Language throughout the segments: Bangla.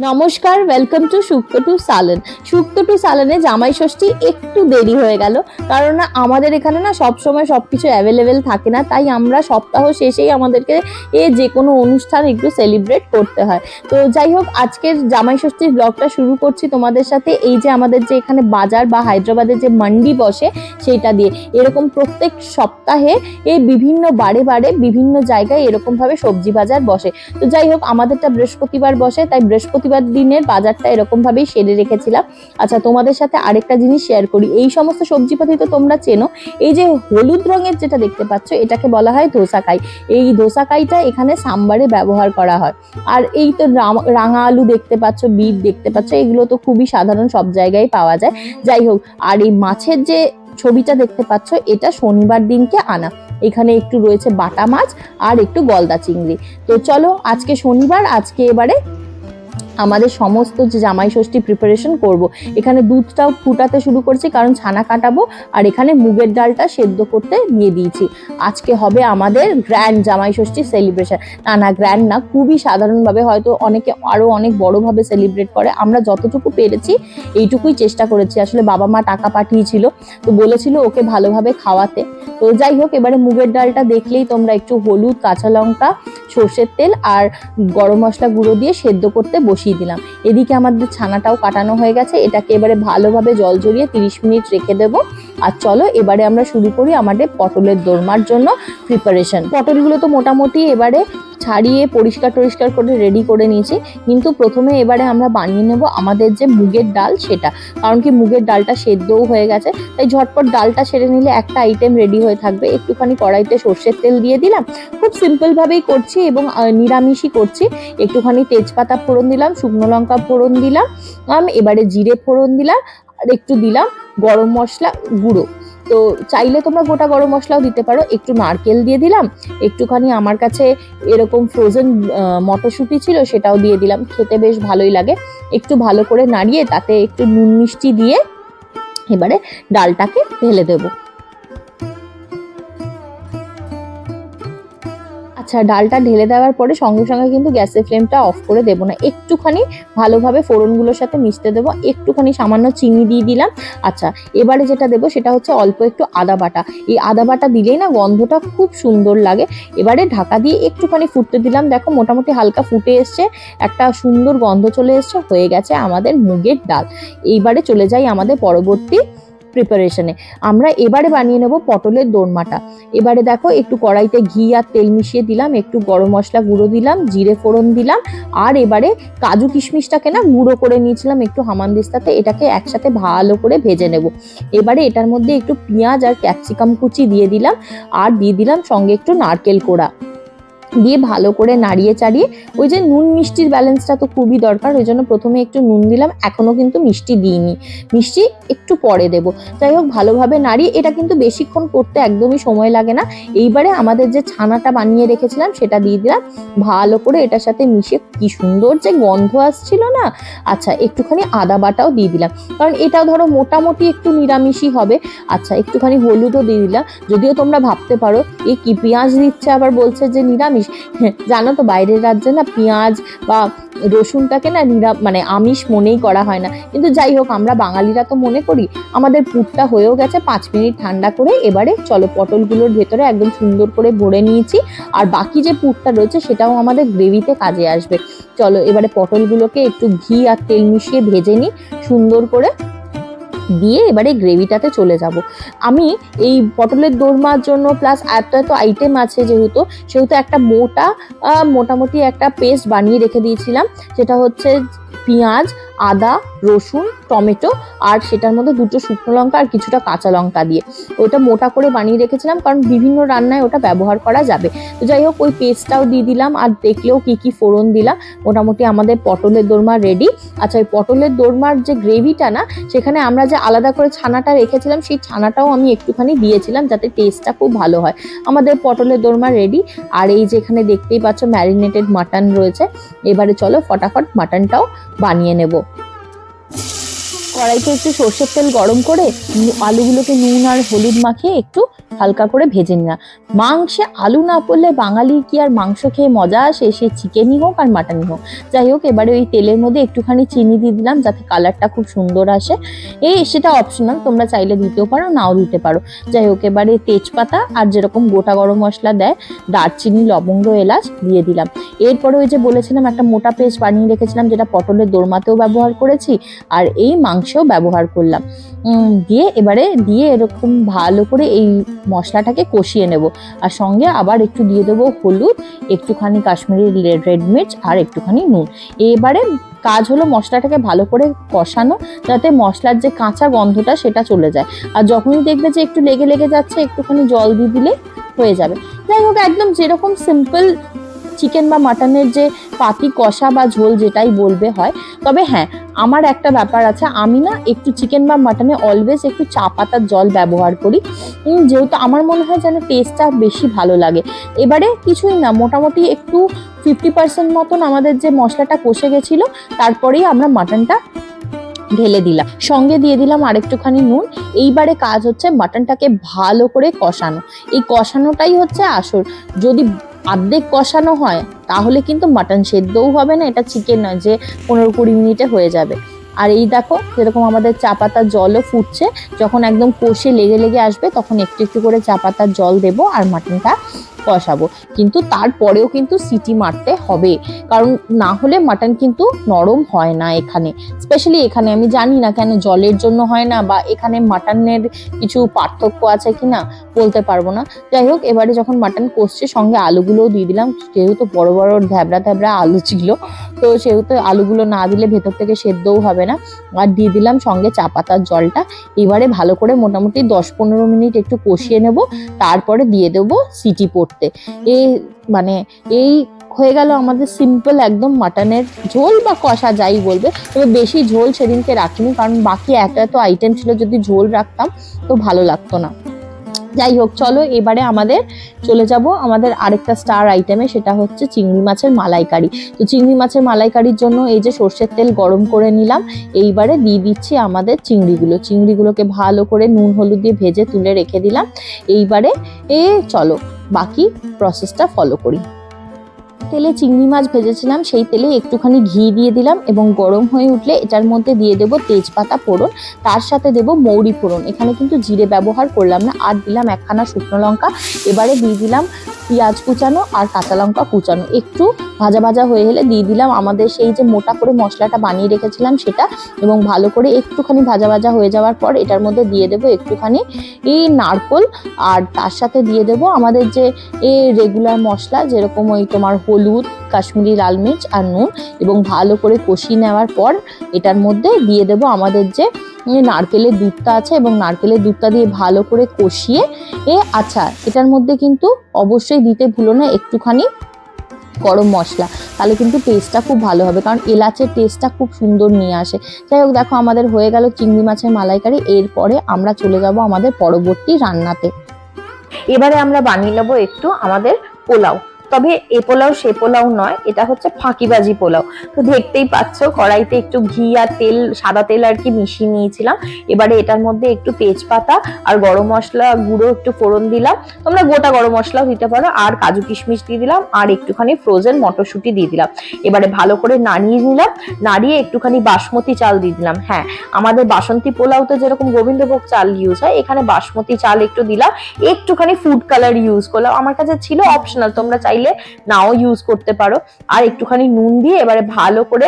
নমস্কার, welcome to Shukto to Salan. Shukto to সালনে জামাই ষষ্ঠী একটু দেরি হয়ে গেল, কারণ আমাদের এখানে না সবসময় সবকিছু অ্যাভেলেবেল থাকে না, তাই আমরা সপ্তাহ শেষেই আমাদেরকে যে কোনো অনুষ্ঠান একটু সেলিব্রেট করতে হয়। তো যাই হোক, আজকের জামাই ষষ্ঠীর ব্লগটা শুরু করছি তোমাদের সাথে। এই যে আমাদের যে এখানে বাজার বা হায়দ্রাবাদে যে মান্ডি বসে সেইটা দিয়ে, এরকম প্রত্যেক সপ্তাহে বিভিন্ন বারে বারে বিভিন্ন জায়গায় এরকমভাবে সবজি বাজার বসে। তো যাই হোক, আমাদেরটা বৃহস্পতিবার বসে, তাই বৃহস্পতিবার দিনের বাজারটা এরকম ভাবেই সেরে রেখেছিলাম। আচ্ছা, তোমাদের সাথে আরেকটা জিনিস শেয়ার করি। এই সমস্ত সবজিপাতি তো তোমরা চেনো। এই যে হলুদ রঙের যেটা দেখতে পাচ্ছ, এটাকে বলা হয় ধোসাকাই। এই ধোসাকাইটা এখানে সাম্বারে ব্যবহার করা হয়। আর এই তো রাঙা আলু দেখতে পাচ্ছ, বিট দেখতে পাচ্ছ, এগুলো তো খুবই সাধারণ, সব জায়গায় পাওয়া যায়। যাই হোক, আর এই মাছের যে ছবিটা দেখতে পাচ্ছ, এটা শনিবার দিনকে আনা। এখানে একটু রয়েছে বাটা মাছ আর একটু গলদা চিংড়ি। তো চলো, আজকে শনিবার, আজকে এবারে আমাদের সমস্ত যে জামাই ষষ্ঠী প্রিপারেশন করব। এখানে দুধটাও ফুটাতে শুরু করছি, কারণ ছানা কাটাবো। আর এখানে মুগের ডালটা সেদ্ধ করতে দিয়ে দিয়েছি। আজকে হবে আমাদের গ্র্যান্ড জামাই ষষ্ঠী সেলিব্রেশন। না গ্র্যান্ড না, খুবই সাধারণভাবে, হয়তো অনেকে আরো অনেক বড়ভাবে সেলিব্রেট করে। আমরা যতটুকু পেরেছি এইটুকুই চেষ্টা করেছি। আসলে বাবা মা টাকা পাঠিয়েছিল, তো বলেছিল ওকে ভালোভাবে খাওয়াতে। তো যাই হোক, এবারে মুগের ডালটা দেখলেই তোমরা একটু হলুদ, কাঁচা লঙ্কা, সর্ষের তেল আর গরম মশলা গুঁড়ো দিয়ে সেদ্ধ করতে বসিয়ে দিলাম। এদিকে আমাদের ছানাটাও কাটানো হয়ে গেছে। এটাকে এবারে ভালোভাবে জল ঝরিয়ে 30 মিনিট রেখে দেবো। আর চলো, এবারে আমরা শুরু করি আমাদের পটলের দোরমার জন্য প্রিপারেশন। পটলগুলো তো মোটামুটি এবারে ছাড়িয়ে পরিষ্কার করে রেডি করে নিয়েছি। কিন্তু প্রথমে এবারে আমরা বানিয়ে নেব আমাদের যে মুগের ডাল, সেটা। কারণ কি, মুগের ডালটা সেদ্ধও হয়ে গেছে, তাই ঝটপট ডালটা সেরে নিলে একটা আইটেম রেডি হয়ে থাকবে। একটুখানি কড়াইতে সর্ষের তেল দিয়ে দিলাম। খুব সিম্পলভাবেই করছি এবং নিরামিষই করছি। একটুখানি তেজপাতা ফোড়ন দিলাম, শুকনো লঙ্কা ফোড়ন দিলাম, এবারে জিরে ফোড়ন দিলাম, আর একটু দিলাম গরম মশলা গুঁড়ো। তো চাইলে তোমরা গোটা গরম মশলাও দিতে পারো। একটু নারকেল দিয়ে দিলাম, একটুখানি আমার কাছে এরকম ফ্রোজেন মটরশুঁটি ছিল, সেটাও দিয়ে দিলাম। খেতে বেশ ভালোই লাগে। একটু ভালো করে নাড়িয়ে তাতে একটু নুন মিষ্টি দিয়ে এবারে ডালটাকে ঢেলে দেবো। আচ্ছা, ডালটা ঢেলে দেওয়ার পরে সঙ্গে সঙ্গে কিন্তু গ্যাসের ফ্লেমটা অফ করে দেবো না। একটুখানি ভালোভাবে ফোড়নগুলোর সাথে মিশতে দেবো। একটুখানি সামান্য চিনি দিয়ে দিলাম। আচ্ছা, এবারে যেটা দেবো সেটা হচ্ছে অল্প একটু আদা বাটা। এই আদা বাটা দিলেই না গন্ধটা খুব সুন্দর লাগে। এবারে ঢাকা দিয়ে একটুখানি ফুটতে দিলাম। দেখো, মোটামুটি হালকা ফুটে এসছে, একটা সুন্দর গন্ধ চলে এসছে। হয়ে গেছে আমাদের মুগের ডাল। এইবারে চলে যাই আমাদের পরবর্তী প্রিপারেশনে। আমরা এবারে বানিয়ে নেব পটলের দোরমাটা। এবারে দেখো, একটু কড়াইতে ঘি আর তেল মিশিয়ে দিলাম, একটু গরম মশলা গুঁড়ো দিলাম, জিরে ফোড়ন দিলাম, আর এবারে কাজু কিশমিশটাকে না গুঁড়ো করে নিয়েছিলাম একটু হামানদিস্তাতে। এটাকে একসাথে ভালো করে ভেজে নেব। এবারে এটার মধ্যে একটু পেঁয়াজ আর ক্যাপসিকাম কুচি দিয়ে দিলাম, আর দিয়ে দিলাম সঙ্গে একটু নারকেল কোড়া দিয়ে ভালো করে নাড়িয়ে চাড়িয়ে, ওই যে নুন মিষ্টির ব্যালেন্সটা তো খুবই দরকার, ওই জন্য প্রথমে একটু নুন দিলাম। এখনো কিন্তু মিষ্টি দিইনি, মিষ্টি একটু পরে দেব। যাই হোক, ভালোভাবে নাড়িয়ে, এটা কিন্তু বেশিক্ষণ করতে একদমই সময় লাগে না। এইবারে আমাদের যে ছানাটা বানিয়ে রেখেছিলাম সেটা দিয়ে দিলাম, ভালো করে এটার সাথে মিশিয়ে। কি সুন্দর যে গন্ধ আসছিল না। আচ্ছা, একটুখানি আদা বাটাও দিয়ে দিলাম, কারণ এটা ধরো মোটামুটি একটু নিরামিষই হবে। আচ্ছা, একটুখানি হলুদও দিয়ে দিলাম। যদিও তোমরা ভাবতে পারো এ কি পেঁয়াজ দিচ্ছে আবার বলছে যে নিরামিষ। জানো তো, বাইরের রাজ্যে না পেঁয়াজ বা রসুনটাকে না মানে আমিষ মনেই করা হয় না। কিন্তু যাই হোক, আমরা বাঙালিরা তো মনে করি। আমাদের পুরটা হয়েও গেছে। 5 মিনিট ঠান্ডা করে এবারে চলো, পটলগুলোর ভেতরে একদম সুন্দর করে ভরে নিয়েছি। আর বাকি যে পুরটা রয়েছে সেটাও আমাদের গ্রেভিতে কাজে আসবে। চলো, এবারে পটলগুলোকে একটু ঘি আর তেল মিশিয়ে ভেজে নিই সুন্দর করে, দিয়ে এবারে গ্রেভিটাতে চলে যাব। আমি এই পটলের দোরমার জন্য প্লাস এত আইটেম আছে সেহেতু একটা মোটামুটি একটা পেস্ট বানিয়ে রেখে দিয়েছিলাম। সেটা হচ্ছে পেঁয়াজ, আদা, রসুন, টমেটো, আর সেটার মধ্যে 2টো শুকনো লঙ্কা আর কিছুটা কাঁচা লঙ্কা দিয়ে ওটা মোটা করে বানিয়ে রেখেছিলাম, কারণ বিভিন্ন রান্নায় ওটা ব্যবহার করা যাবে। তো যাই হোক, ওই পেস্টটাও দিয়ে দিলাম। আর দেখলেও কি ফোড়ন দিলাম। মোটামুটি আমাদের পটলের দোরমা রেডি। আচ্ছা, ওই পটলের দোরমার যে গ্রেভিটা না, সেখানে আমরা যে আলাদা করে ছানাটা রেখেছিলাম, সেই ছানাটাও আমি একটুখানি দিয়েছিলাম, যাতে টেস্টটা খুব ভালো হয়। আমাদের পটলের দোরমা রেডি। আর এই যে এখানে দেখতেই পাচ্ছ ম্যারিনেটেড মাটন রয়েছে। এবারে চলো ফটাফট মাটনটাও বানিয়ে নেব। কড়াইতে একটু সর্ষের তেল গরম করে আলুগুলোকে নুন আর হলুদ মাখিয়ে একটু হালকা করে ভেজে নিলাম। মাংসে আলু না পড়লে বাঙালি কি আর মাংস খেয়ে মজা আসে, সে চিকেনই হোক আর মাটনই হোক। যাই হোক, এবারে ওই তেলের মধ্যে একটুখানি চিনি দিয়ে দিলাম যাতে কালারটা খুব সুন্দর আসে। সেটা অপশনাল, তোমরা চাইলে দিতেও পারো, নাও দিতে পারো। যাই হোক, এবারে তেজপাতা আর যেরকম গোটা গরম মশলা দেয়, দারচিনি, লবঙ্গ, এলাচ দিয়ে দিলাম। এরপরে ওই যে বলেছিলাম একটা মোটা পেস্ট বানিয়ে রেখেছিলাম, যেটা পটলের দোরমাতেও ব্যবহার করেছি আর এই মাংসেও ব্যবহার করলাম। এবারে এরকম ভালো করে এই মশলাটাকে কষিয়ে নেব। আর সঙ্গে আবার একটু দিয়ে দেবো হলুদ, একটুখানি কাশ্মীরি রেড মির্চ আর একটুখানি নুন। এবারে কাজ হলো মশলাটাকে ভালো করে কষানো, যাতে মশলার যে কাঁচা গন্ধটা সেটা চলে যায়। আর যখনই দেখবে যে একটু লেগে লেগে যাচ্ছে, একটুখানি জল দিয়ে দিলে হয়ে যাবে। যাই হোক, একদম যেরকম সিম্পল চিকেন বা মাটনের যে পাতি কষা বা ঝোল যেটাই বলবে হয়। তবে হ্যাঁ, আমার একটা ব্যাপার আছে, আমি না একটু চিকেন বা মাটনে অলওয়েজ একটু চা পাতার জল ব্যবহার করি, যেহেতু আমার মনে হয় যেন টেস্টটা বেশি ভালো লাগে। এবারে কিছুই না, মোটামুটি একটু 50% মতন আমাদের যে মশলাটা কষে গেছিলো, তারপরেই আমরা মাটনটা ঢেলে দিলাম, সঙ্গে দিয়ে দিলাম আরেকটুখানি নুন। এইবারে কাজ হচ্ছে মাটনটাকে ভালো করে কষানো। এই কষানোটাই হচ্ছে আসল। যদি অর্ধেক কষানো হয় তাহলে কিন্তু মাটন সেদ্ধও হবে না, এটা চিকেন নয় যে 15-20 মিনিটে হয়ে যাবে। আর এই দেখো, যেরকম আমাদের চা পাতার জলও ফুটছে, যখন একদম কষে লেগে লেগে আসবে তখন একটু একটু করে চা পাতার জল দেবো আর মাটনটা কষাবো। কিন্তু তারপরেও কিন্তু সিটি মারতে হবে, কারণ না হলে মাটন কিন্তু নরম হয় না এখানে। স্পেশালি এখানে, আমি জানি না কেন জলের জন্য হয় না, বা এখানে মাটনের কিছু পার্থক্য আছে কিনা বলতে পারবো না। যাই হোক, এবারে যখন মাটন কষছে সঙ্গে আলুগুলোও দিয়ে দিলাম, যেহেতু বড় বড় ধ্যাবড়া ধ্যাবড়া আলু ছিল, তো সেহেতু আলুগুলো না দিলে ভেতর থেকে সেদ্ধও হবে না। আর দিয়ে দিলাম সঙ্গে চা পাতার জলটা। এবারে ভালো করে মোটামুটি 10-15 মিনিট একটু কষিয়ে নেব, তারপরে দিয়ে দেবো সিটি পড়তে। এই হয়ে গেল আমাদের সিম্পল একদম মাটনের ঝোল বা কষা যাই বলবে। তবে বেশি ঝোল সেদিনকে রাখিনি, কারণ বাকি এত আইটেম ছিল, যদি ঝোল রাখতাম তো ভালো লাগতো না। যাই হোক, চলো এবারে আমাদের চলে যাব আমাদের আরেকটা স্টার আইটেমে, সেটা হচ্ছে চিংড়ি মাছের মালাইকারি। তো চিংড়ি মাছের মালাইকারির জন্য এই যে সর্ষের তেল গরম করে নিলাম, এইবারে দিয়ে দিচ্ছি আমাদের চিংড়িগুলোকে ভালো করে নুন হলুদ দিয়ে ভেজে তুলে রেখে দিলাম। এইবারে চলো বাকি প্রসেসটা ফলো করি। তেলে চিংড়ি মাছ ভেজেছিলাম, সেই তেলে একটুখানি ঘি দিয়ে দিলাম এবং গরম হয়ে উঠলে এটার মধ্যে দিয়ে দেবো তেজপাতা ফোড়ন, তার সাথে দেবো মৌরি ফোড়ন। এখানে কিন্তু জিরে ব্যবহার করলাম না। আর দিলাম একখানা শুকনো লঙ্কা। এবারে দিয়ে দিলাম পেঁয়াজ কুচানো আর কাঁচা লঙ্কা কুচানো। একটু ভাজা ভাজা হয়ে এলে দিয়ে দিলাম আমাদের সেই যে মোটা করে মশলাটা বানিয়ে রেখেছিলাম সেটা, এবং ভালো করে একটুখানি ভাজা ভাজা হয়ে যাওয়ার পর এটার মধ্যে দিয়ে দেবো একটুখানি নারকোল, আর তার সাথে দিয়ে দেবো আমাদের যে রেগুলার মশলা, যেরকম ওই তোমার হলুদ, কাশ্মীরি লাল মির্চ আর নুন, এবং ভালো করে কষিয়ে নেওয়ার পর এটার মধ্যে দিয়ে দেবো আমাদের যে নারকেলের দুধটা আছে, এবং নারকেলের দুধটা দিয়ে ভালো করে কষিয়ে আচ্ছা, এটার মধ্যে কিন্তু অবশ্যই দিতে ভুলো না একটুখানি গরম মশলা, তাহলে কিন্তু টেস্টটা খুব ভালো হবে, কারণ এলাচের টেস্টটা খুব সুন্দর নিয়ে আসে। যাই হোক, দেখো আমাদের হয়ে গেল চিংড়ি মাছের মালাইকারি। এরপরে আমরা চলে যাব আমাদের পরবর্তী রান্নাতে। এবারে আমরা বানিয়ে নেবো একটু আমাদের পোলাও। তবে এ পোলাও সে পোলাও নয়, এটা হচ্ছে ফাঁকিবাজি পোলাও। তো দেখতেই পাচ্ছ, কড়াইতে একটু ঘি আর তেল, সাদা তেল আর কি মিশিয়ে নিয়েছিলাম। এবারে এটার মধ্যে একটু তেজপাতা আর গরম মশলা গুঁড়ো একটু ফোড়ন দিলাম, তোমরা গোটা গরম মশলাও দিতে পারো, আর কাজু কিশমিশ দিয়ে দিলাম, আর একটুখানি ফ্রোজেন মটরশুঁটি দিয়ে দিলাম। এবারে ভালো করে নাড়িয়ে নিলাম, নাড়িয়ে একটুখানি বাসমতি চাল দিয়ে দিলাম। হ্যাঁ, আমাদের বাসন্তী পোলাওতে যেরকম গোবিন্দভোগ চাল ইউজ হয়, এখানে বাসমতি চাল একটু দিলাম, একটুখানি ফুড কালার ইউজ করলাম, আমার কাছে ছিল, অপশনাল, তোমরা চাইলে নাও ইউজ করতে পারো। আর একটুখানি নুন দিয়ে এবারে ভালো করে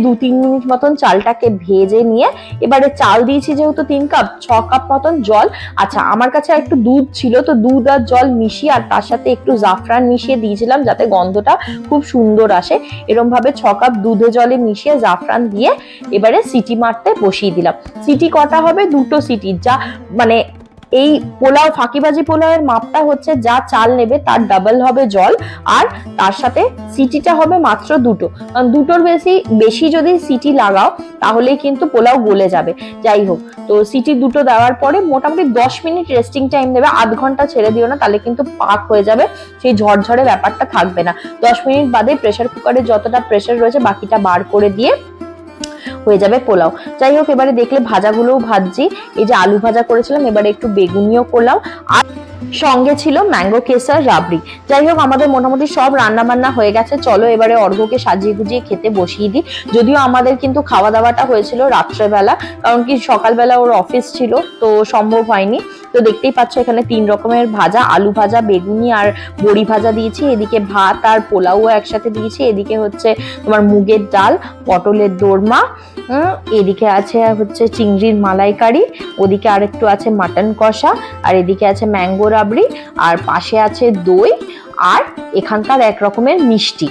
2-3 মিনিট মতন চালটাকে ভেজে নিয়ে, এবারে চাল দিয়েছি যেহেতু 3 কাপ, 6 কাপ মতন জল। আচ্ছা, আমার কাছে একটু দুধ ছিল, তো দুধ আর জল মিশিয়ে আর তার সাথে একটু জাফরান মিশিয়ে দিয়েছিলাম যাতে গন্ধটা খুব সুন্দর আসে। এরকম ভাবে 6 কাপ দুধে জলে মিশিয়ে জাফরান দিয়ে এবারে সিটি মারতে বসিয়ে দিলাম। সিটি কটা হবে? 2টো সিটি। যা মানে এই পোলাও, ফাঁকিবাজি পোলাওয়ের মাপটা হচ্ছে যা চাল নেবে তার ডাবল হবে জল, আর তার সাথে সিটিটা হবে মাত্র 2টো, কারণ 2টোর বেশি যদি সিটি লাগাও তাহলেই কিন্তু পোলাও গলে যাবে। যাই হোক, তো সিটি 2টো দেওয়ার পরে মোটামুটি 10 মিনিট রেস্টিং টাইম দেবে, আধ ঘন্টা ছেড়ে দিও না, তাহলে কিন্তু পাক হয়ে যাবে, সেই ঝরঝরে ব্যাপারটা থাকবে না। 10 মিনিট বাদে প্রেসার কুকারে যতটা প্রেসার রয়েছে বাকিটা বার করে দিয়ে হয়ে যাবে পোলাও। যাই হোক, এবারে দেখলে ভাজাগুলোও ভাজছি। এই যে আলু ভাজা করেছিলাম, এবারে একটু বেগুনিও করলাম, আর সঙ্গে ছিল ম্যাঙ্গো কেসার রাবড়ি। যাই হোক, আমাদের মোটামুটি সব রান্না বান্না হয়ে গেছে। চলো এবারে অর্ঘ্যকে সাজিয়ে গুজিয়ে খেতে বসিয়ে দিই। যদিও আমাদের কিন্তু খাওয়া দাওয়াটা হয়েছিল রাত্রেবেলা, কারণ কি সকালবেলা ওর অফিস ছিল, তো সম্ভব হয়নি। তো দেখতেই পাচ্ছ এখানে 3 রকমের ভাজা, আলু ভাজা, বেগুনি আর বড়ি ভাজা দিয়েছি। এদিকে ভাত আর পোলাও একসাথে দিয়েছি। এদিকে হচ্ছে তোমার মুগের ডাল, পটলের দোরমা, এদিকে আছে হচ্ছে চিংড়ির মালাইকারি, ওদিকে আর একটু আছে মাটন কষা, আর এদিকে আছে ম্যাঙ্গো রাবড়ি, আর পাশে আছে দই, আর এখানকার এক রকমের মিষ্টি,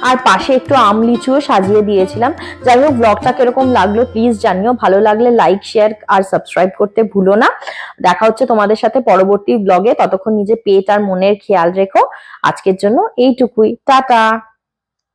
আর পাশে একটু আম লিচুও সাজিয়ে দিয়েছিলাম। যাই হোক, ব্লগটা কিরকম লাগলো প্লিজ জানিও। ভালো লাগলে লাইক, শেয়ার আর সাবস্ক্রাইব করতে ভুলো না। দেখা হচ্ছে তোমাদের সাথে পরবর্তী ব্লগে। ততক্ষণ নিজে পেট আর মনের খেয়াল রেখো। আজকের জন্য এইটুকুই, টাটা।